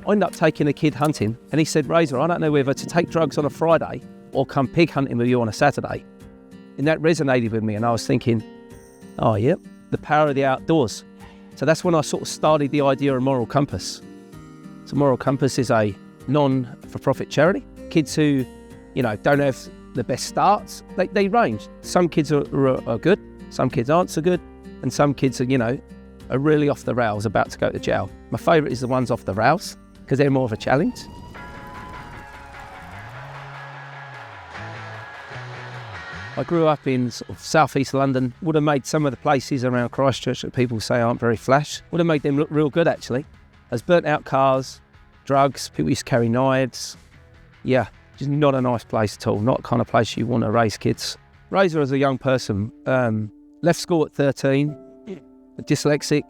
I ended up taking a kid hunting, and he said, Razor, I don't know whether to take drugs on a Friday or come pig hunting with you on a Saturday. And that resonated with me, and I was thinking, oh yeah, the power of the outdoors. So that's when I sort of started the idea of Moral Compass. So Moral Compass is a non-for-profit charity. Kids who, don't have the best starts, they range. Some kids are good, some kids aren't so good, and some kids are really off the rails, about to go to jail. My favourite is the ones off the rails, because they're more of a challenge. I grew up in sort of southeast London. Would have made some of the places around Christchurch that people say aren't very flash. Would have made them look real good, actually. There's burnt out cars, drugs, people used to carry knives. Yeah, just not a nice place at all. Not the kind of place you want to raise kids. Razor, as a young person, left school at 13, dyslexic,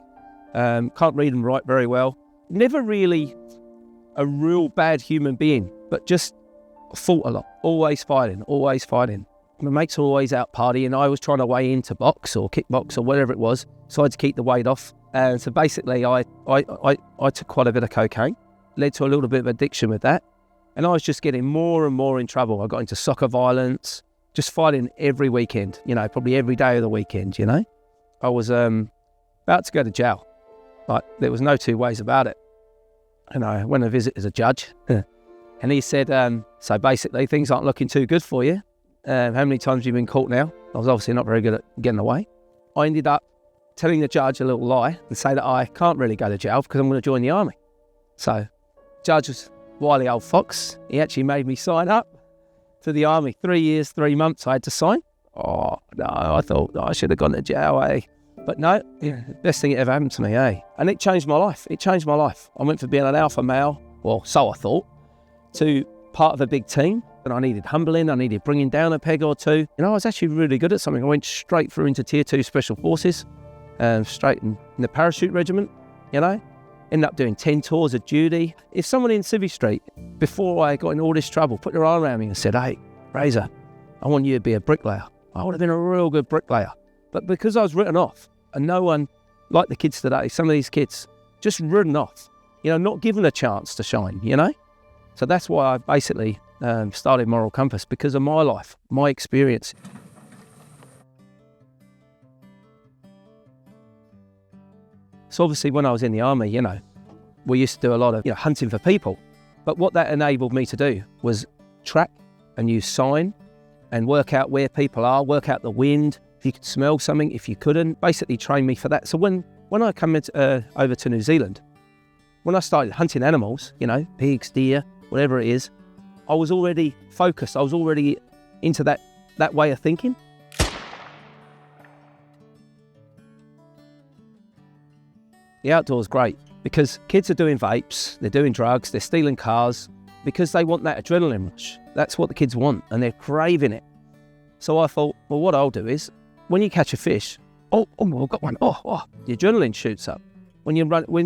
can't read and write very well. Never really a real bad human being, but just fought a lot. Always fighting. My mates were always out partying. I was trying to weigh into box or kickbox or whatever it was, so I had to keep the weight off. And so basically I took quite a bit of cocaine, led to a little bit of addiction with that. And I was just getting more and more in trouble. I got into soccer violence, just fighting every weekend, probably every day of the weekend, I was about to go to jail, but there was no two ways about it. And I went to visit as a judge, and he said, so basically things aren't looking too good for you. How many times have you been caught now? I was obviously not very good at getting away. I ended up telling the judge a little lie and say that I can't really go to jail because I'm going to join the army. So, judge was wily old fox. He actually made me sign up to the army. 3 years, 3 months I had to sign. Oh, no, I thought I should have gone to jail, eh? But no, best thing that ever happened to me, eh? And it changed my life. I went from being an alpha male, well, so I thought, to part of a big team. And I needed humbling, I needed bringing down a peg or two. I was actually really good at something. I went straight through into Tier 2 Special Forces, straight in the parachute regiment, Ended up doing 10 tours of duty. If someone in Civvy Street, before I got in all this trouble, put their arm around me and said, hey, Razor, I want you to be a bricklayer, I would have been a real good bricklayer. But because I was written off, and no one, like the kids today, some of these kids, just written off, not given a chance to shine, So that's why I basically started Moral Compass, because of my life, my experience. So obviously when I was in the army, we used to do a lot of hunting for people. But what that enabled me to do was track and use sign and work out where people are, work out the wind, if you could smell something, if you couldn't, basically train me for that. So when I come over to New Zealand, when I started hunting animals, pigs, deer, whatever it is, I was already focused. I was already into that way of thinking. The outdoors great because kids are doing vapes, they're doing drugs, they're stealing cars because they want that adrenaline rush. That's what the kids want and they're craving it. So I thought, well, what I'll do is when you catch a fish, oh, I've got one. Oh, the adrenaline shoots up. When you're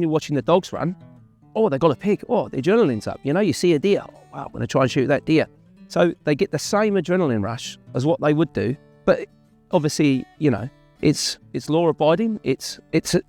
watching the dogs run, oh, they got a pig. Oh, the adrenaline's up. You see a deer. Oh, wow, I'm going to try and shoot that deer. So they get the same adrenaline rush as what they would do. But obviously, it's law-abiding. It's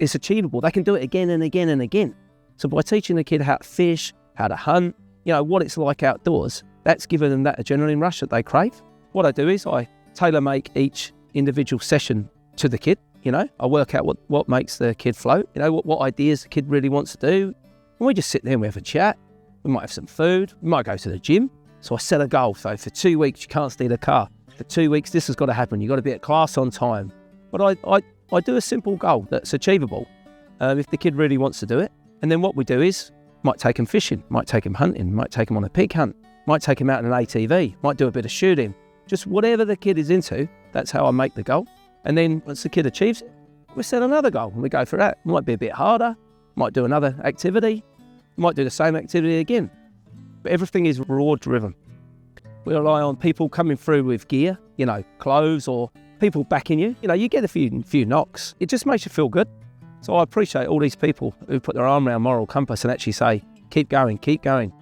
achievable. They can do it again and again and again. So by teaching the kid how to fish, how to hunt, what it's like outdoors, that's given them that adrenaline rush that they crave. What I do is I tailor-make each individual session to the kid. I work out what makes the kid float. What ideas the kid really wants to do. And we just sit there and we have a chat. We might have some food. We might go to the gym. So I set a goal. So for 2 weeks, you can't steal a car. For 2 weeks, this has got to happen. You've got to be at class on time. But I do a simple goal that's achievable if the kid really wants to do it. And then what we do is, might take him fishing, might take him hunting, might take him on a pig hunt, might take him out in an ATV, might do a bit of shooting. Just whatever the kid is into, that's how I make the goal. And then once the kid achieves it, we set another goal and we go for that. Might be a bit harder, might do another activity, might do the same activity again. But everything is reward driven. We rely on people coming through with gear, clothes or people backing you. You get a few knocks. It just makes you feel good. So I appreciate all these people who put their arm around Moral Compass and actually say, keep going, keep going.